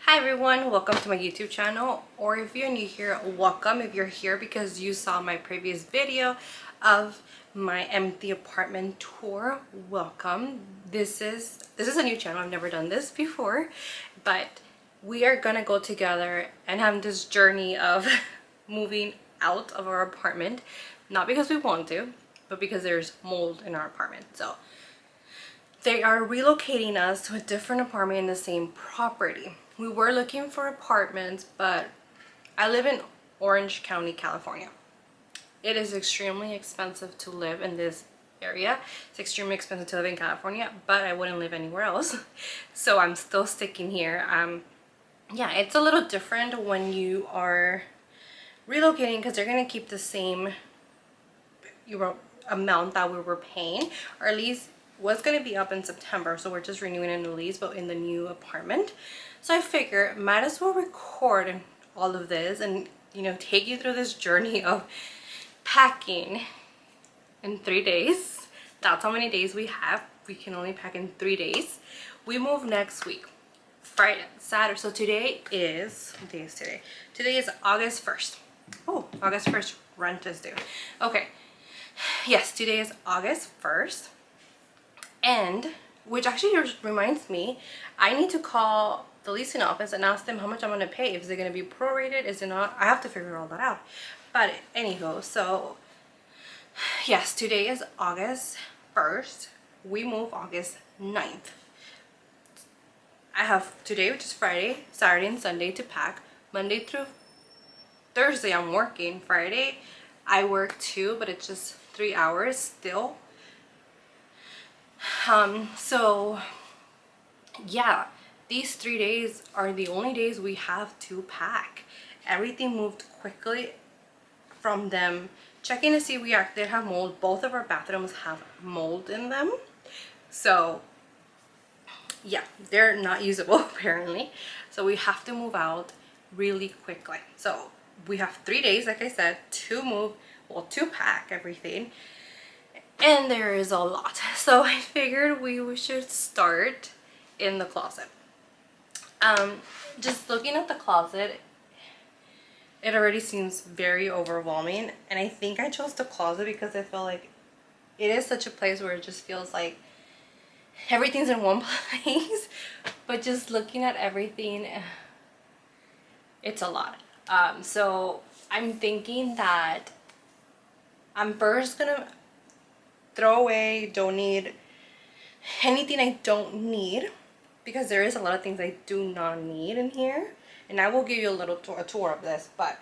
Hi everyone, welcome to my YouTube channel, or if you're new here, welcome. If you're here because you saw my previous video of my empty apartment tour, welcome. This is a new channel. I've never done this before, but we are gonna go together and have this journey of moving out of our apartment, not because we want to, but because there's mold in our apartment. So they are relocating us to a different apartment in the same property. We were looking for apartments, but I live in Orange County, California. It is extremely expensive to live in this area. It's extremely expensive to live in California, but I wouldn't live anywhere else. So I'm still sticking here. Yeah, it's a little different when you are relocating because they're gonna keep the same amount that we were paying. Our lease was going to be up in September, so we're just renewing a new lease, but in the new apartment. So I figure might as well record all of this and take you through this journey of packing in 3 days. That's how many days we have. We can only pack in 3 days. We move next week, Friday, Saturday. So today is, what day is today? Today is August 1st. Oh, August 1st, rent is due. Okay. Yes, today is August 1st. And which actually reminds me, I need to call the leasing office and ask them how much I'm going to pay. Is it going to be prorated? Is it not? I have to figure all that out. But anyhow, so yes, today is August 1st. We move August 9th. I have today, which is Friday, Saturday, and Sunday to pack. Monday through Thursday, I'm working. Friday, I work too, but it's just 3 hours still. So yeah, these 3 days are the only days we have to pack. Everything moved quickly from them checking to see we did have mold. Both of our bathrooms have mold in them, so yeah, they're not usable apparently. So we have to move out really quickly. So we have 3 days, like I said, to move, well, to pack everything. And there is a lot. So I figured we should start in the closet. Just looking at the closet, it already seems very overwhelming. And I think I chose the closet because I feel like it is such a place where it just feels like everything's in one place. But just looking at everything, it's a lot. So I'm thinking that I'm first gonna throw away, don't need anything I don't need, because there is a lot of things I do not need in here, and I will give you a little tour of this. But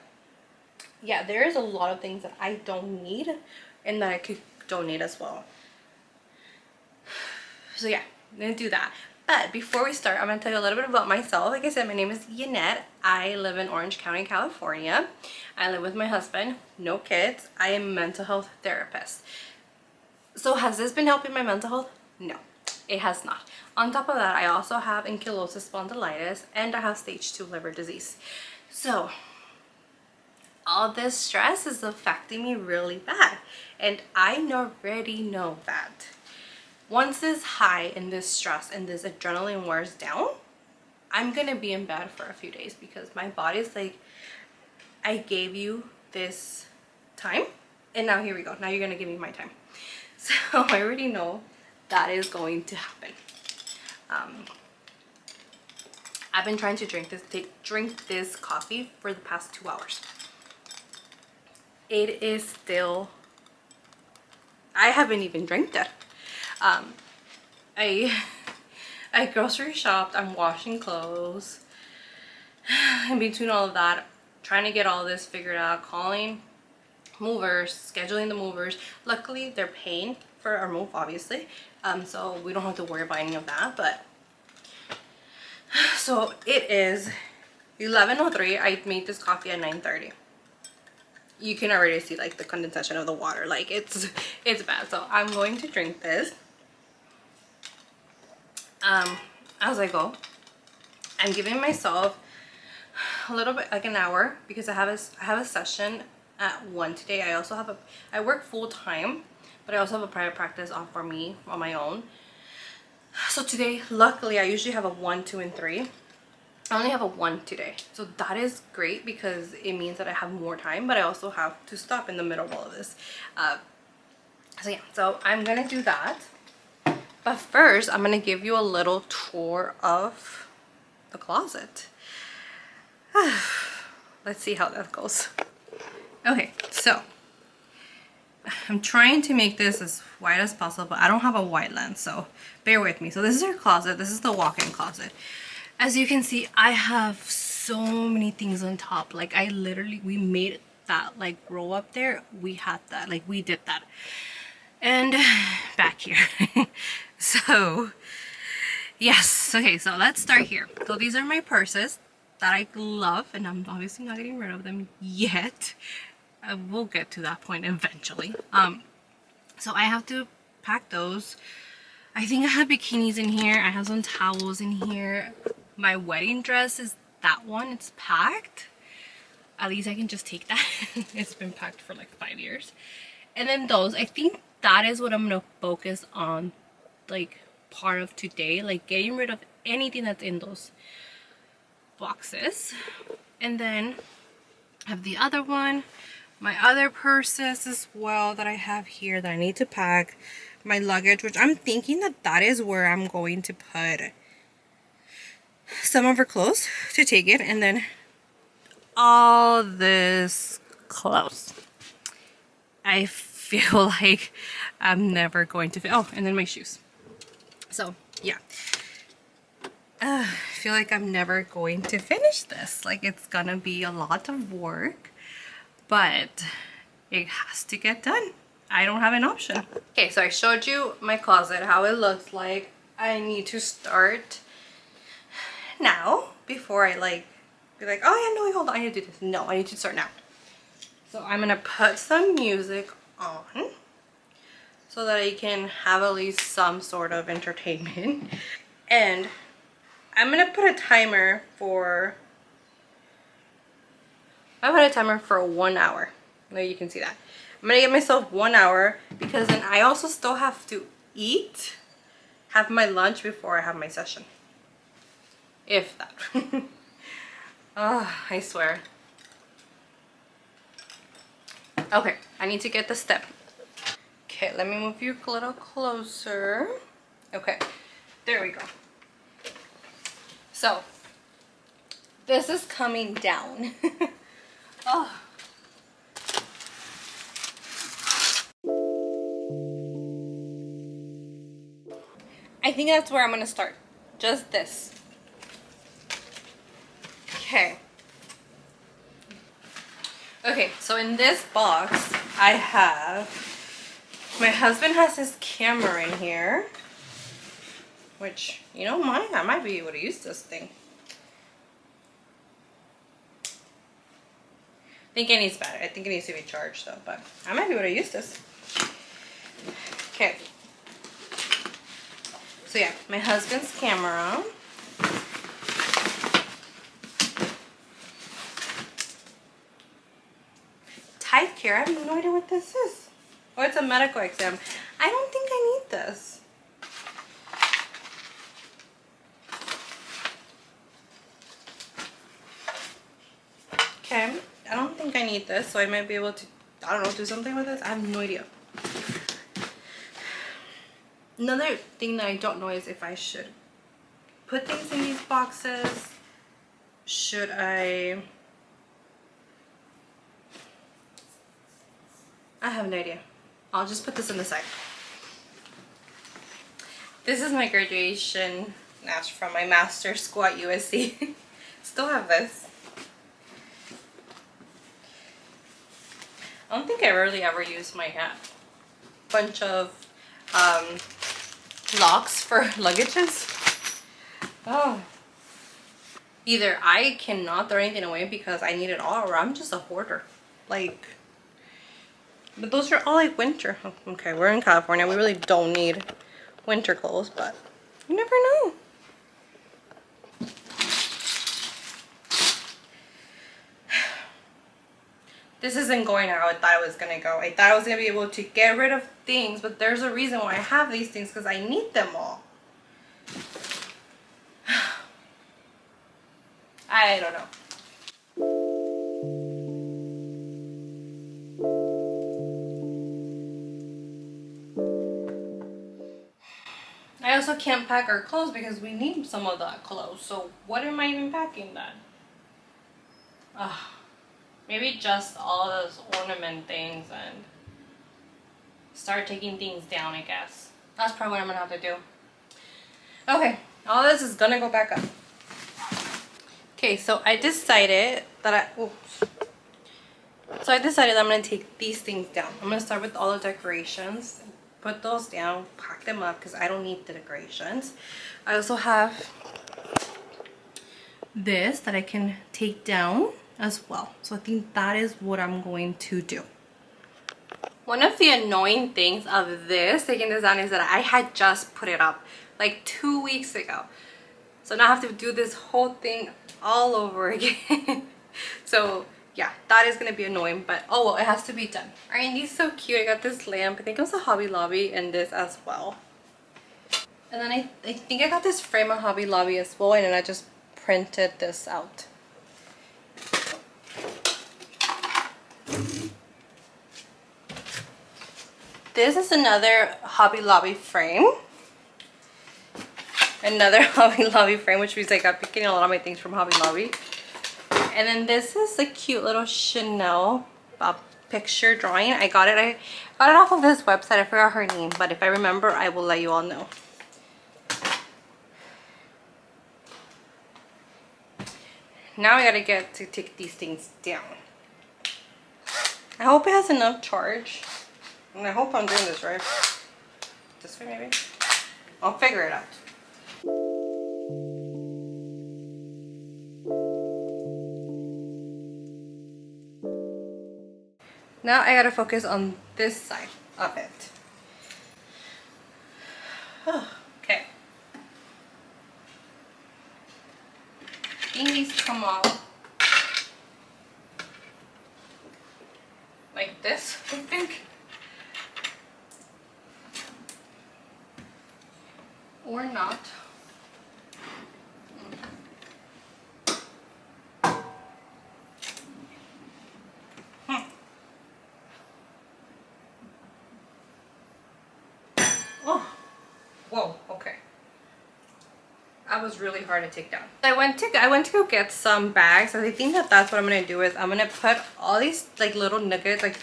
yeah, there is a lot of things that I don't need and that I could donate as well. So yeah, I'm gonna do that. But before we start, I'm gonna tell you a little bit about myself. Like I said, my name is Yanette. I live in Orange County, California. I live with my husband, no kids. I am a mental health therapist. So has this been helping my mental health? No, it has not. On top of that, I also have ankylosing spondylitis and I have stage 2 liver disease. So all this stress is affecting me really bad. And I already know that. Once this high and this stress and this adrenaline wears down, I'm gonna be in bed for a few days because my body's like, I gave you this time and now here we go. Now you're gonna give me my time. So I already know that is going to happen. I've been trying to drink this coffee for the past 2 hours. It is still, I haven't even drank that. I grocery shopped, I'm washing clothes. In between all of that, trying to get all this figured out, calling movers, scheduling the movers. Luckily they're paying for our move, obviously, so we don't have to worry about any of that. But so it is 11:03. I made this coffee at 9:30. You can already see like the condensation of the water, like it's bad. So I'm going to drink this as I go. I'm giving myself a little bit, like an hour, because I have a session at 1 today. I work full-time, but I also have a private practice for me on my own. So today, luckily, I usually have a 1, 2, and 3. I only have a 1 today, so that is great because it means that I have more time, but I also have to stop in the middle of all of this. So yeah, so I'm gonna do that. But first, I'm gonna give you a little tour of the closet. Let's see how that goes. Okay, so I'm trying to make this as wide as possible, but I don't have a wide lens, so bear with me. So this is our closet. This is the walk-in closet. As you can see, I have so many things on top. Like I literally, we made that like row up there. We had that, like we did that. And back here. So yes, okay, so let's start here. So these are my purses that I love, and I'm obviously not getting rid of them yet. We'll get to that point eventually. So I have to pack those. I think I have bikinis in here. I have some towels in here. My wedding dress is that one. It's packed. At least I can just take that. It's been packed for like 5 years. And then those, I think that is what I'm gonna focus on, like part of today, like getting rid of anything that's in those boxes. And then I have the other one, my other purses as well that I have here that I need to pack, my luggage, which I'm thinking that that is where I'm going to put some of her clothes to take it, and then all this clothes. I feel like I'm never going to fit. Oh, and then my shoes. So yeah, I feel like I'm never going to finish this. Like it's gonna be a lot of work, but it has to get done. I don't have an option. Okay, so I showed you my closet, how it looks like. I need to start now before I like be like, oh yeah, no, hold on, I need to do this. No, I need to start now. So I'm gonna put some music on so that I can have at least some sort of entertainment. And I'm gonna put a timer for, I put a timer for 1 hour. Now you can see that. I'm gonna give myself 1 hour because then I also still have to eat, have my lunch before I have my session. If that. Oh, I swear. Okay, I need to get the step. Okay, let me move you a little closer. Okay, there we go. So, this is coming down. Oh. I think that's where I'm gonna start. Just this. Okay. Okay, so in this box, I have, my husband has his camera in here, which, you know, I might be able to use this thing. I think it needs battery. I think it needs to be charged though, but I might be able to use this. Okay. So yeah, my husband's camera. Tide Care, I have no idea what this is. Oh, it's a medical exam. I don't think I need this. Okay, I don't think I need this, so I might be able to, I don't know, do something with this. I have no idea. Another thing that I don't know is if I should put things in these boxes. Should I have no idea. I'll just put this in the side. This is my graduation snatch from my master's school at USC. Still have this. I don't think I really ever use my bunch of locks for luggages. Oh. Either I cannot throw anything away because I need it all, or I'm just a hoarder. Like, but those are all like winter. Okay, we're in California. We really don't need winter clothes, but you never know. This isn't going how I thought it was gonna go. I thought I was gonna be able to get rid of things, but there's a reason why I have these things, because I need them all. I don't know. I also can't pack our clothes because we need some of that clothes. So what am I even packing then? Maybe just all those ornament things and start taking things down, I guess. That's probably what I'm gonna have to do. Okay, all this is gonna go back up. Okay, so I decided that I'm gonna take these things down. I'm gonna start with all the decorations, put those down, pack them up because I don't need the decorations. I also have this that I can take down as well. So I think that is what I'm going to do. One of the annoying things of this taking this down is that I had just put it up like 2 weeks ago. So now I have to do this whole thing all over again. So yeah, that is gonna be annoying, but oh well, it has to be done. All right, and these are so cute. I got this lamp. I think it was a Hobby Lobby, and this as well. And then I think I got this frame at Hobby Lobby as well, and then I just printed this out. This is another Hobby Lobby frame. Another Hobby Lobby frame, which means like I'm picking a lot of my things from Hobby Lobby. And then this is a cute little Chanel picture drawing. I got it off of this website. I forgot her name, but if I remember, I will let you all know. Now I gotta get to take these things down. I hope it has enough charge. And I hope I'm doing this right. This way maybe? I'll figure it out. Now I gotta focus on this side of it. Okay. I think these come out like this, I think. Or not. Oh, whoa, okay. That was really hard to take down. I went to go get some bags, and I think that's what I'm gonna do is I'm gonna put all these like little nuggets like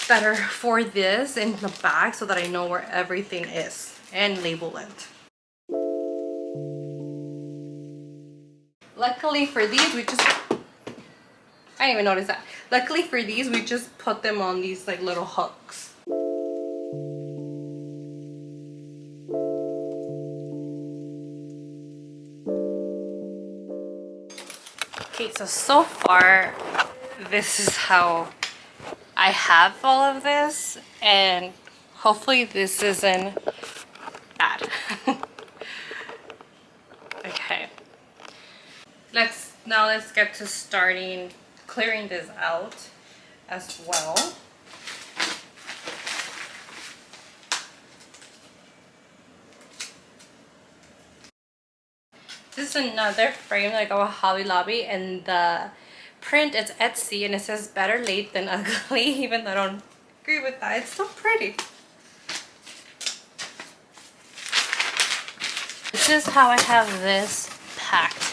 that are for this in the bag so that I know where everything is and label it. Luckily for these, I didn't even notice that. Luckily for these, we just put them on these like little hooks. Okay, so far, this is how I have all of this, and hopefully this isn't bad. Okay. Let's get to starting clearing this out as well. This is another frame that I got at Hobby Lobby, and the print is Etsy, and it says better late than ugly, even though I don't agree with that. It's so pretty. This is how I have this packed.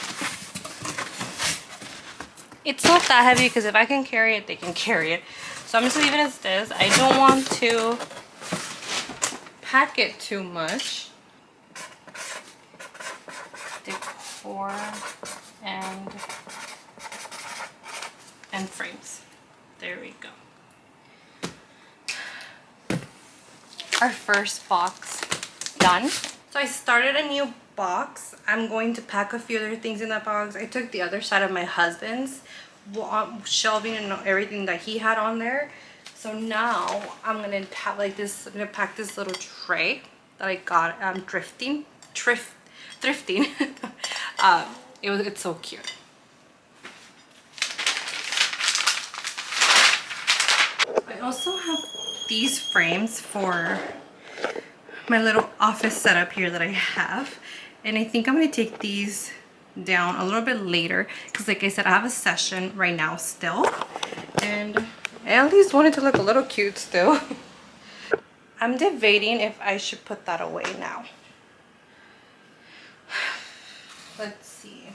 It's not that heavy because if I can carry it, they can carry it. So I'm just leaving it as this. I don't want to pack it too much. Decor and frames. There we go. Our first box done. So I started a new box. I'm going to pack a few other things in that box. I took the other side of my husband's shelving and everything that he had on there. So now I'm gonna have like this. I'm gonna pack this little tray that I got. Thrifting. It's so cute. I also have these frames for my little office setup here that I have, and I think I'm gonna take these down a little bit later because, like I said, I have a session right now still, and I at least want it to look a little cute still. I'm debating if I should put that away now. Let's see.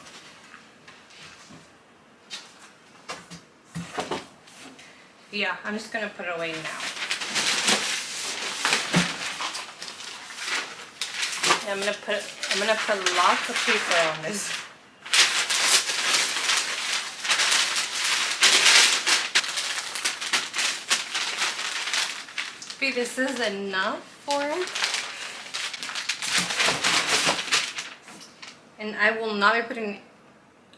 Yeah, I'm just gonna put it away now. And I'm gonna put lots of paper on this. Maybe this is enough for it. And I will not be putting,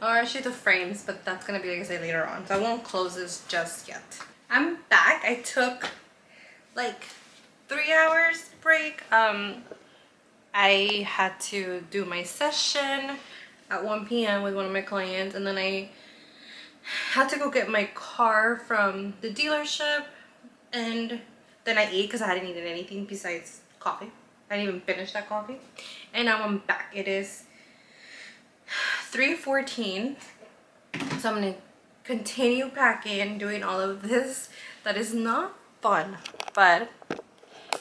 or actually the frames, but that's gonna be, like I say, later on. So I won't close this just yet. I'm back. I took like 3 hours break. I had to do my session at 1 p.m. with one of my clients, and then I had to go get my car from the dealership, and then I ate because I hadn't eaten anything besides coffee. I didn't even finish that coffee. And now I'm back. It is 3:14, so I'm gonna continue packing, doing all of this. That is not fun, but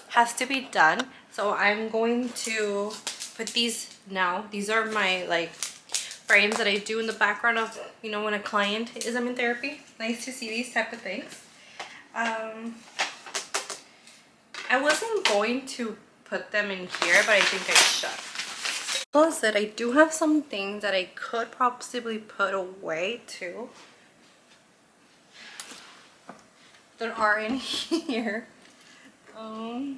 has to be done. So I'm going to put these now. These are my like frames that I do in the background of, you know, when a client is in therapy. Nice to see these type of things. I wasn't going to put them in here, but I think I should. Plus, I do have some things that I could possibly put away too, that are in here. I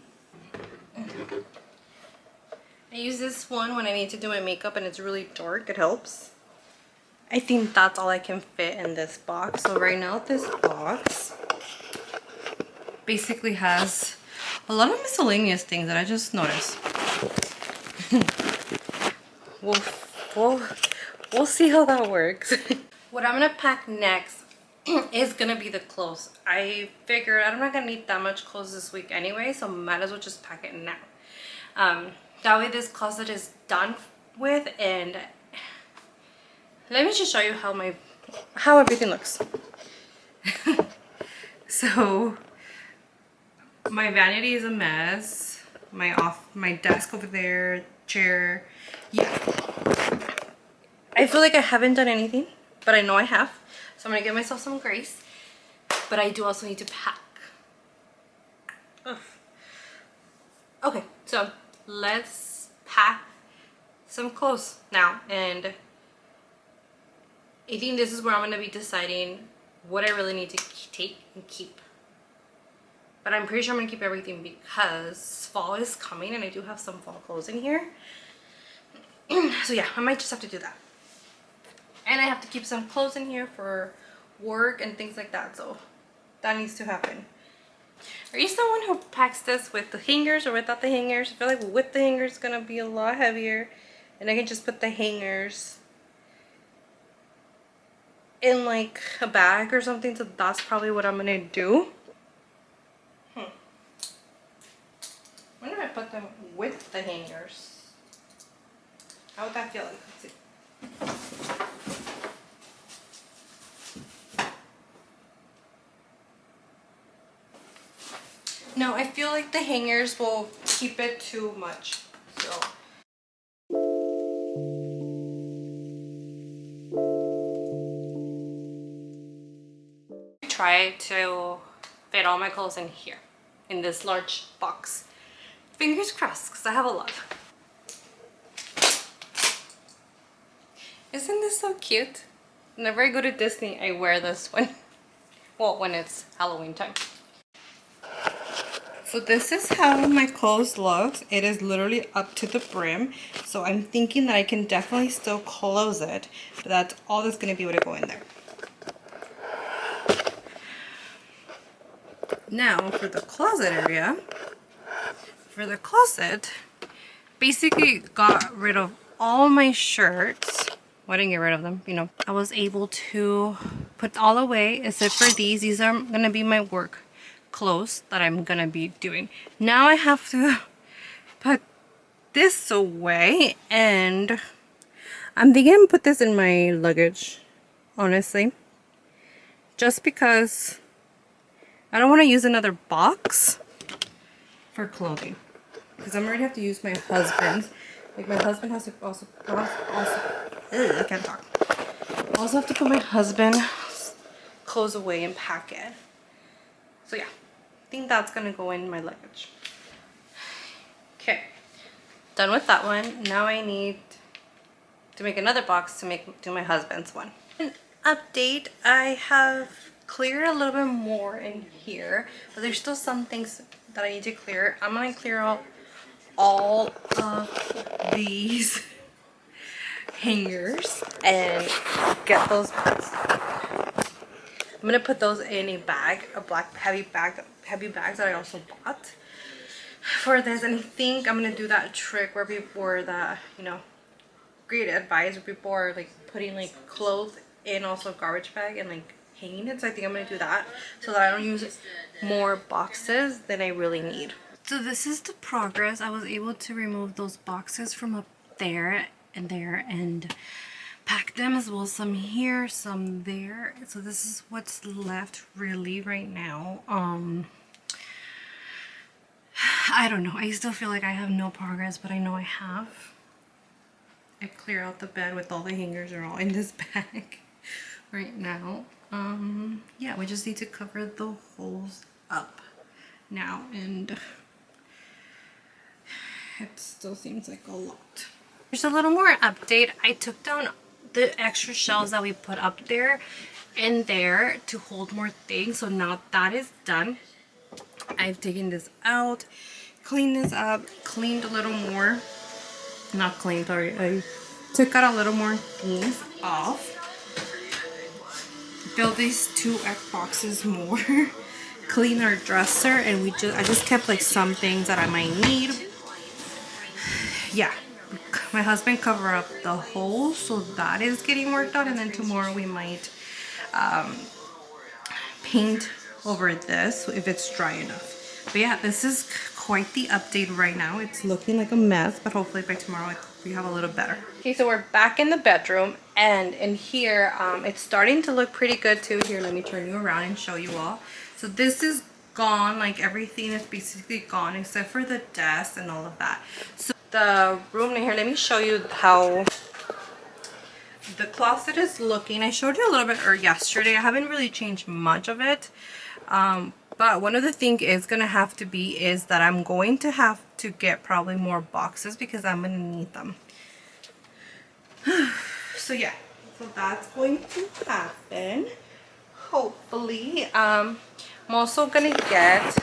use this one when I need to do my makeup and it's really dark. It helps. I think that's all I can fit in this box. So right now this box basically has a lot of miscellaneous things that I just noticed. we'll see how that works. What I'm gonna pack next is gonna be the clothes. I figured I'm not gonna need that much clothes this week anyway, so might as well just pack it now. That way this closet is done with, and let me just show you how everything looks. So my vanity is a mess. My desk over there, chair. Yeah. I feel like I haven't done anything, but I know I have. So I'm gonna give myself some grace. But I do also need to pack. Ugh. Okay, so let's pack some clothes now. And I think this is where I'm gonna be deciding what I really need to take and keep. But I'm pretty sure I'm gonna keep everything because fall is coming and I do have some fall clothes in here. So yeah, I might just have to do that. And I have to keep some clothes in here for work and things like that, so that needs to happen. Are you someone who packs this with the hangers or without the hangers? I feel like with the hangers it's gonna be a lot heavier, and I can just put the hangers in like a bag or something, so that's probably what I'm gonna do. When do I put them with the hangers? How would that feel like? Let's see. No, I feel like the hangers will keep it too much. So I try to fit all my clothes in here, in this large box. Fingers crossed, because I have a lot. Isn't this so cute? Whenever I go to Disney, I wear this one. Well, when it's Halloween time. So this is how my clothes look. It is literally up to the brim. So I'm thinking that I can definitely still close it. But that's all that's going to be able to go in there. Now for the closet area. For the closet, basically got rid of all my shirts. Well, I didn't get rid of them, you know. I was able to put all away except for these. These are going to be my work clothes that I'm going to be doing. Now I have to put this away, and I'm thinking to put this in my luggage, honestly. Just because I don't want to use another box for clothing. Because I'm already have to use my husband's. Like my husband has to also I can't talk. I also have to put my husband's clothes away and pack it. So yeah, I think that's gonna go in my luggage. Okay, done with that one. Now I need to make another box to do my husband's one. An update, I have cleared a little bit more in here, but there's still some things that I need to clear. I'm gonna clear out all of these hangers and get those. I'm gonna put those in a bag, a black heavy bags that I also bought for this. And I think I'm gonna do that trick where before the, you know, great advice before like putting like clothes in also a garbage bag and like hanging it. So I think I'm gonna do that so that I don't use more boxes than I really need. So this is the progress. I was able to remove those boxes from up there and pack them as well. Some here, some there. So this is what's left really right now. I don't know. I still feel like I have no progress, but I know I have. I clear out the bed with all the hangers are all in this bag right now. Yeah, we just need to cover the holes up now, and it still seems like a lot. There's a little more update. I took down the extra shelves that we put up there and there to hold more things, so now that is done. I've taken this out, cleaned this up, cleaned a little more. Not cleaned, sorry. I took out a little more things off. Built these 2 X boxes more. Clean our dresser, and I just kept like some things that I might need. Yeah, my husband covered up the holes, so that is getting worked on, and then tomorrow we might paint over this if it's dry enough. But yeah, this is quite the update right now. It's looking like a mess, but hopefully by tomorrow we have a little better. Okay, so we're back in the bedroom, and in here it's starting to look pretty good too. Here, let me turn you around and show you all. So this is gone, like everything is basically gone except for the desk and all of that. So the room in here, let me show you how the closet is looking. I showed you a little bit yesterday. I haven't really changed much of it, but one of the things is gonna have to be is that I'm going to have to get probably more boxes because I'm gonna need them. So yeah, so that's going to happen hopefully. I'm also gonna get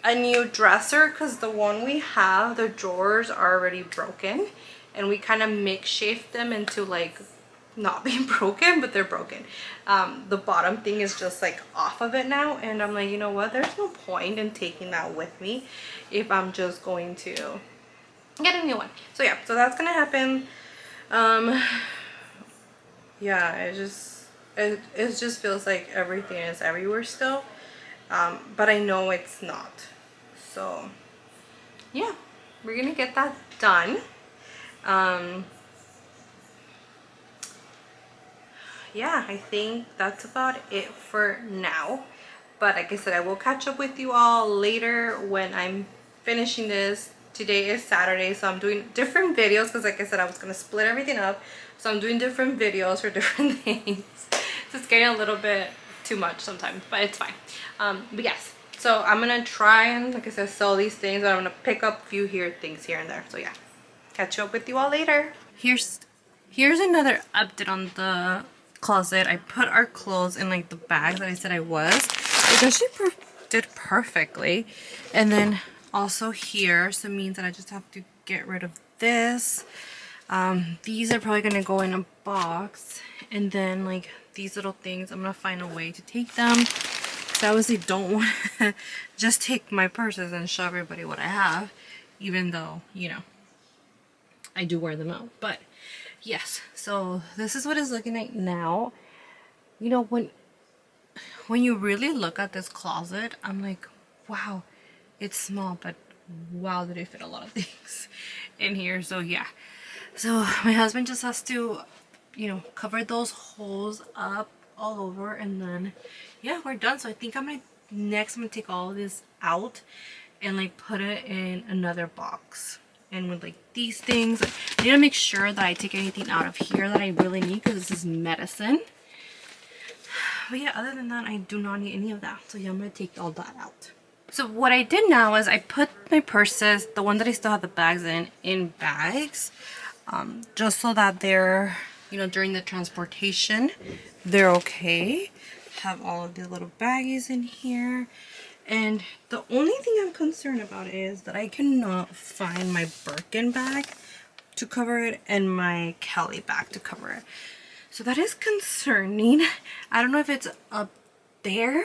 a new dresser because the one we have, the drawers are already broken, and we kind of makeshift them into like not being broken, but they're broken. The bottom thing is just like off of it now, and I'm like, you know what, there's no point in taking that with me if I'm just going to get a new one. So yeah, so that's gonna happen. Yeah, it just feels like everything is everywhere still, but I know it's not. So yeah, we're gonna get that done. Yeah, I think that's about it for now, but like I said, I will catch up with you all later when I'm finishing this. Today is Saturday, so I'm doing different videos because like I said, I was gonna split everything up, so I'm doing different videos for different things. So it's getting a little bit too much sometimes, but it's fine. But yes, so I'm gonna try and, like I said, sell these things, and I'm gonna pick up a few things here and there. So yeah, catch up with you all later. Here's another update on the closet. I put our clothes in like the bags that I said I was. It actually did perfectly. And then also here, so it means that I just have to get rid of this. These are probably gonna go in a box, and then like these little things, I'm gonna find a way to take them, because I obviously don't want to just take my purses and show everybody what I have, even though, you know, I do wear them out. But yes, so this is what it's looking like now. You know, when you really look at this closet, I'm like, wow, it's small, but wow, did it fit a lot of things in here. So yeah, So my husband just has to, you know, cover those holes up all over, and then yeah, we're done. So I think I'm gonna take all of this out and like put it in another box. And with like these things, I need to make sure that I take anything out of here that I really need, because this is medicine. But yeah, other than that, I do not need any of that. So yeah, I'm gonna take all that out. So what I did now is I put my purses, the one that I still have the bags in bags, just so that they're, you know, during the transportation, they're okay. Have all of the little baggies in here. And the only thing I'm concerned about is that I cannot find my Birkin bag to cover it and my Kelly bag to cover it. So that is concerning. I don't know if it's up there,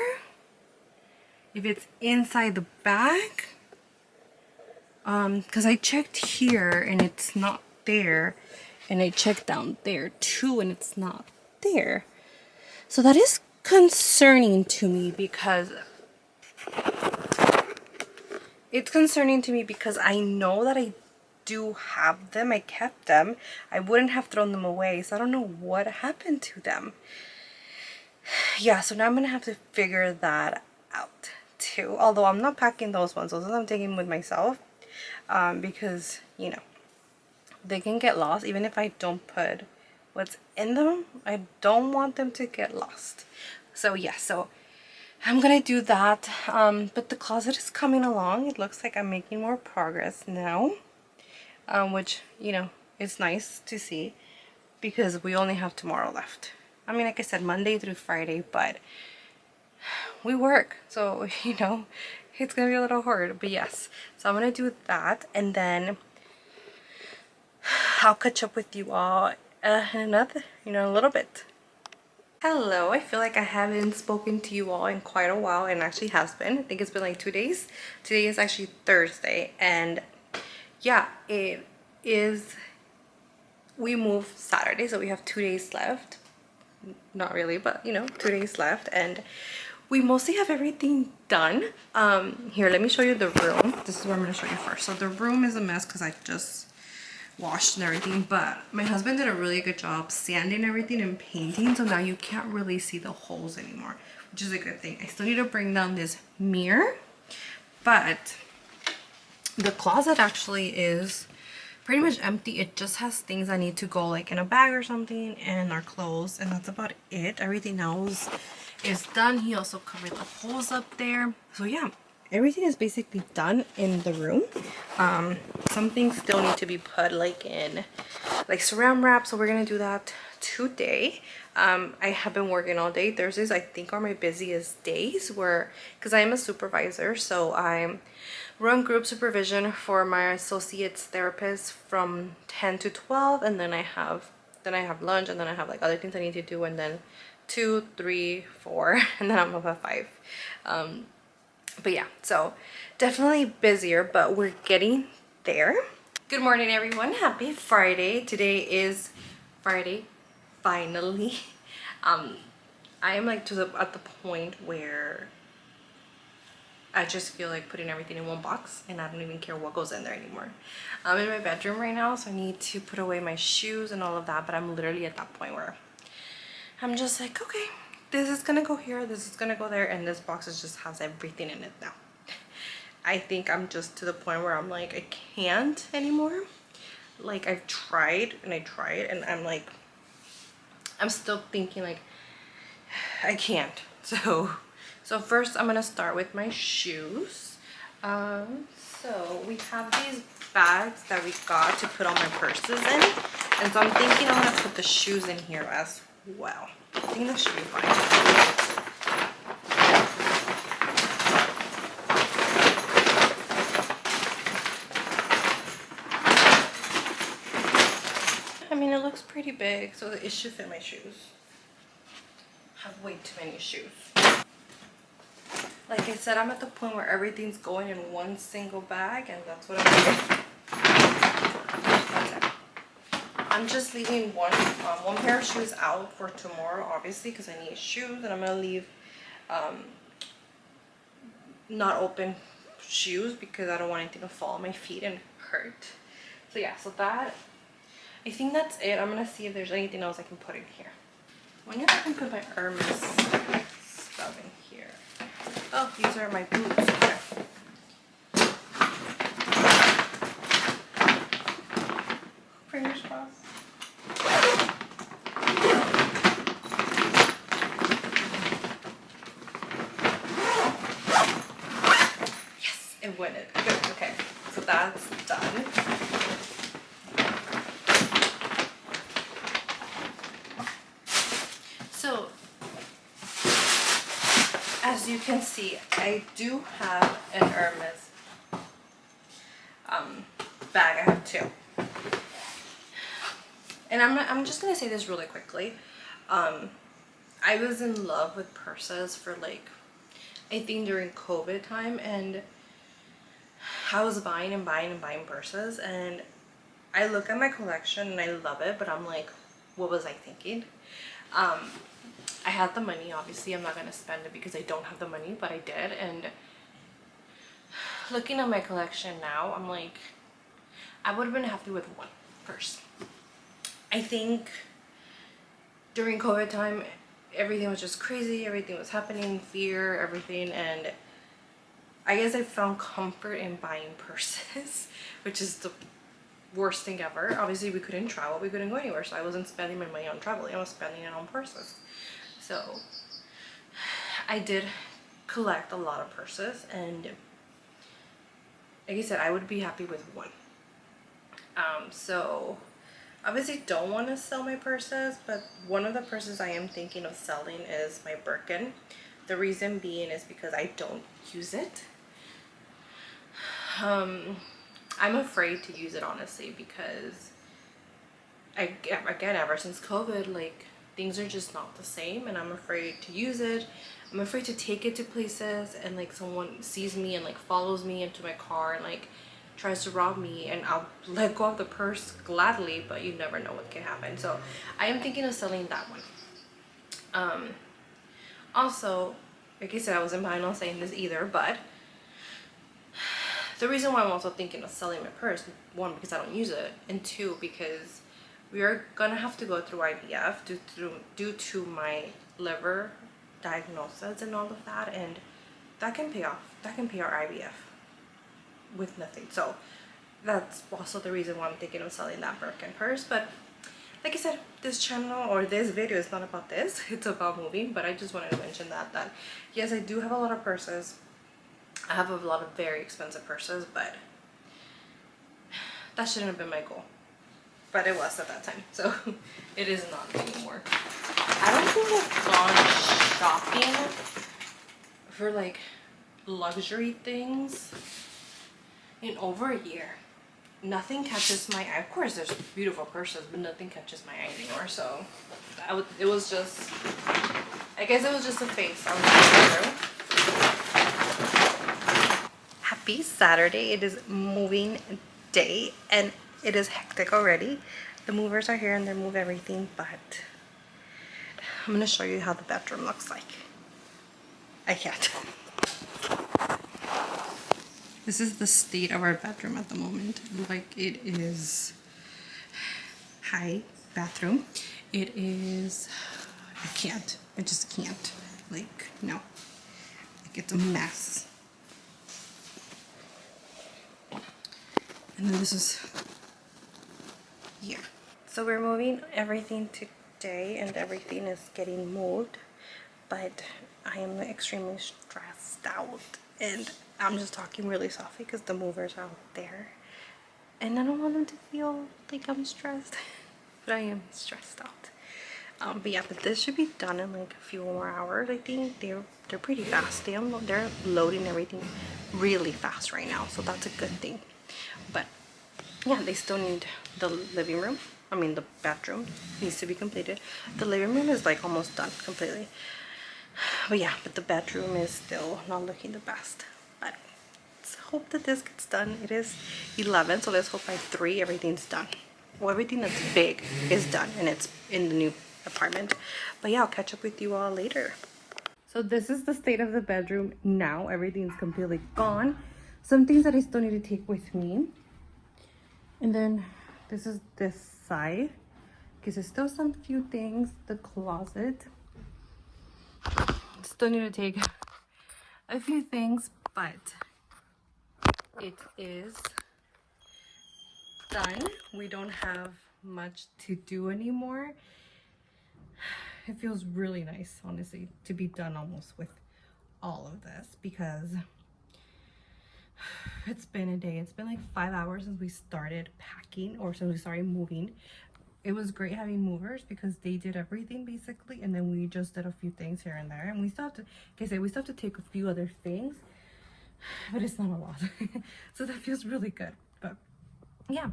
if it's inside the bag, because I checked here and it's not there, and I checked down there too and it's not there. So that is concerning to me, because I know that I do have them. I kept them. I wouldn't have thrown them away, so I don't know what happened to them. Yeah, so now I'm gonna have to figure that out too. Although I'm not packing those ones. Those ones I'm taking with myself, because, you know, they can get lost even if I don't put what's in them. I don't want them to get lost. So yeah, so I'm gonna do that. But the closet is coming along. It looks like I'm making more progress now, which, you know, it's nice to see, because we only have tomorrow left. I mean, like I said, Monday through Friday, but we work, so you know, it's gonna be a little hard. But yes, so I'm gonna do that, and then I'll catch up with you all in another, you know, a little bit. Hello, I feel like I haven't spoken to you all in quite a while, and actually has been. I think it's been like 2 days. Today is actually Thursday, and yeah, it is, we move Saturday, so we have 2 days left. Not really, but you know, 2 days left, and we mostly have everything done. Here, let me show you the room. This is what I'm going to show you first. So the room is a mess because I just washed and everything, but my husband did a really good job sanding everything and painting, so now you can't really see the holes anymore, which is a good thing. I still need to bring down this mirror, but the closet actually is pretty much empty. It just has things that need to go like in a bag or something, and our clothes, and that's about it. Everything else is done. He also covered the holes up there. So yeah, everything is basically done in the room. Some things still need to be put like in like saran wrap, so we're gonna do that today. I have been working all day. Thursdays I think are my busiest days, where because I am a supervisor, so I run group supervision for my associates therapists from 10 to 12, and then I have lunch, and then I have like other things I need to do, and then 2, 3, 4, and then I'm up at 5. But yeah, so definitely busier, but we're getting there. Good morning, everyone. Happy Friday. Today is Friday, finally. I am like at the point where I just feel like putting everything in one box, and I don't even care what goes in there anymore. I'm in my bedroom right now, so I need to put away my shoes and all of that, but I'm literally at that point where I'm just like, okay, this is gonna go here, this is gonna go there, and this box just has everything in it now. I think I'm just to the point where I'm like, I can't anymore. Like, I've tried and I tried, and I'm like, I'm still thinking like, I can't. So first I'm gonna start with my shoes. So we have these bags that we got to put all my purses in, and so I'm thinking I'm gonna put the shoes in here as well. I think that should be fine. I mean, it looks pretty big, so it should fit my shoes. I have way too many shoes. Like I said, I'm at the point where everything's going in one single bag, and that's what I'm doing. That's it. I'm just leaving one pair of shoes out for tomorrow, obviously, because I need shoes, and I'm gonna leave not open shoes because I don't want anything to fall on my feet and hurt. So yeah, so that I think that's it. I'm gonna see if there's anything else I can put in here. I wonder if I can put my Hermes stuff in here. Oh, these are my boots. Okay. Fingers crossed. Yes, it went in. Good. Okay, so that's done. So, as you can see, I do have an Hermes bag. I have two. And I'm just gonna say this really quickly. I was in love with purses for like, I think during COVID time, and I was buying and buying and buying purses, and I look at my collection and I love it, but I'm like, what was I thinking? I had the money, obviously I'm not gonna spend it because I don't have the money, but I did. And looking at my collection now, I'm like, I would have been happy with one purse. I think during COVID time, everything was just crazy, everything was happening, fear, everything, and I guess I found comfort in buying purses, which is the worst thing ever. Obviously we couldn't travel, we couldn't go anywhere, so I wasn't spending my money on traveling, I was spending it on purses. So I did collect a lot of purses, and like I said, I would be happy with one. So obviously don't want to sell my purses, but one of the purses I am thinking of selling is my Birkin. The reason being is because I don't use it. I'm afraid to use it, honestly, because again, ever since COVID, like, things are just not the same, and I'm afraid to use it. I'm afraid to take it to places and like someone sees me and like follows me into my car and like tries to rob me, and I'll let go of the purse gladly, but you never know what can happen. So I am thinking of selling that one. Also, like I said, I wasn't planning on saying this either, but the reason why I'm also thinking of selling my purse, one, because I don't use it, and two, because we are gonna have to go through IVF due to my liver diagnosis and all of that, and that can pay off. That can pay our IVF with nothing. So that's also the reason why I'm thinking of selling that Birkin purse. But like I said, this channel or this video is not about this. It's about moving. But I just wanted to mention that yes, I do have a lot of purses. I have a lot of very expensive purses, but that shouldn't have been my goal. But it was at that time, so it is not anymore. I don't think I've gone shopping for like luxury things in over a year. Nothing catches my eye. Of course, there's beautiful purses, but nothing catches my eye anymore. So it was just, I guess it was just a phase I was going through. Happy Saturday. It is moving day, and it is hectic already. The movers are here and they move everything, but I'm gonna show you how the bedroom looks like. I can't. This is the state of our bedroom at the moment. Like, it is, hi, bathroom. It is, I can't. I just can't. Like, no. Like, it's a mess. And then this is here. So we're moving everything today, and everything is getting moved, but I am extremely stressed out, and I'm just talking really softly because the movers are out there, and I don't want them to feel like I'm stressed, but I am stressed out. But yeah, but this should be done in like a few more hours. I think they're pretty fast. They're loading everything really fast right now, so that's a good thing. But yeah, they still need the living room. I mean, the bathroom needs to be completed. The living room is like almost done completely. But yeah, but the bedroom is still not looking the best. But let's hope that this gets done. It is 11, so let's hope by 3 everything's done. Well, everything that's big is done, and it's in the new apartment. But yeah, I'll catch up with you all later. So this is the state of the bedroom now. Everything's completely gone. Some things that I still need to take with me. And then this is this side because there's still some few things. The closet still need to take a few things, but it is done. We don't have much to do anymore. It feels really nice, honestly, to be done almost with all of this because it's been a day. It's been like 5 hours since we started packing, or since we started moving. It was great having movers because they did everything basically, and then we just did a few things here and there, and we still have to, like I said, we still have to take a few other things, but it's not a lot. So that feels really good. But yeah,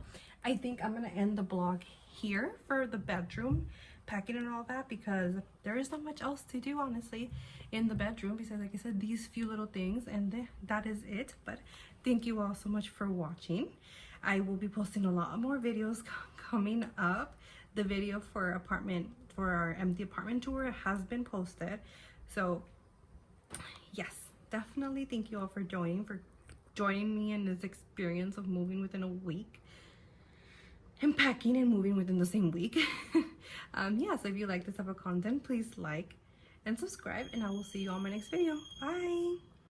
I think I'm gonna end the vlog here for the bedroom packing and all that, because there is not much else to do honestly in the bedroom besides, like I said, these few little things, and that is it. But thank you all so much for watching. I will be posting a lot more videos coming up. The video for our empty apartment tour has been posted, so yes, definitely thank you all for joining me in this experience of moving within a week and packing and moving within the same week. Yeah, so if you like this type of content, please like and subscribe, and I will see you on my next video. Bye.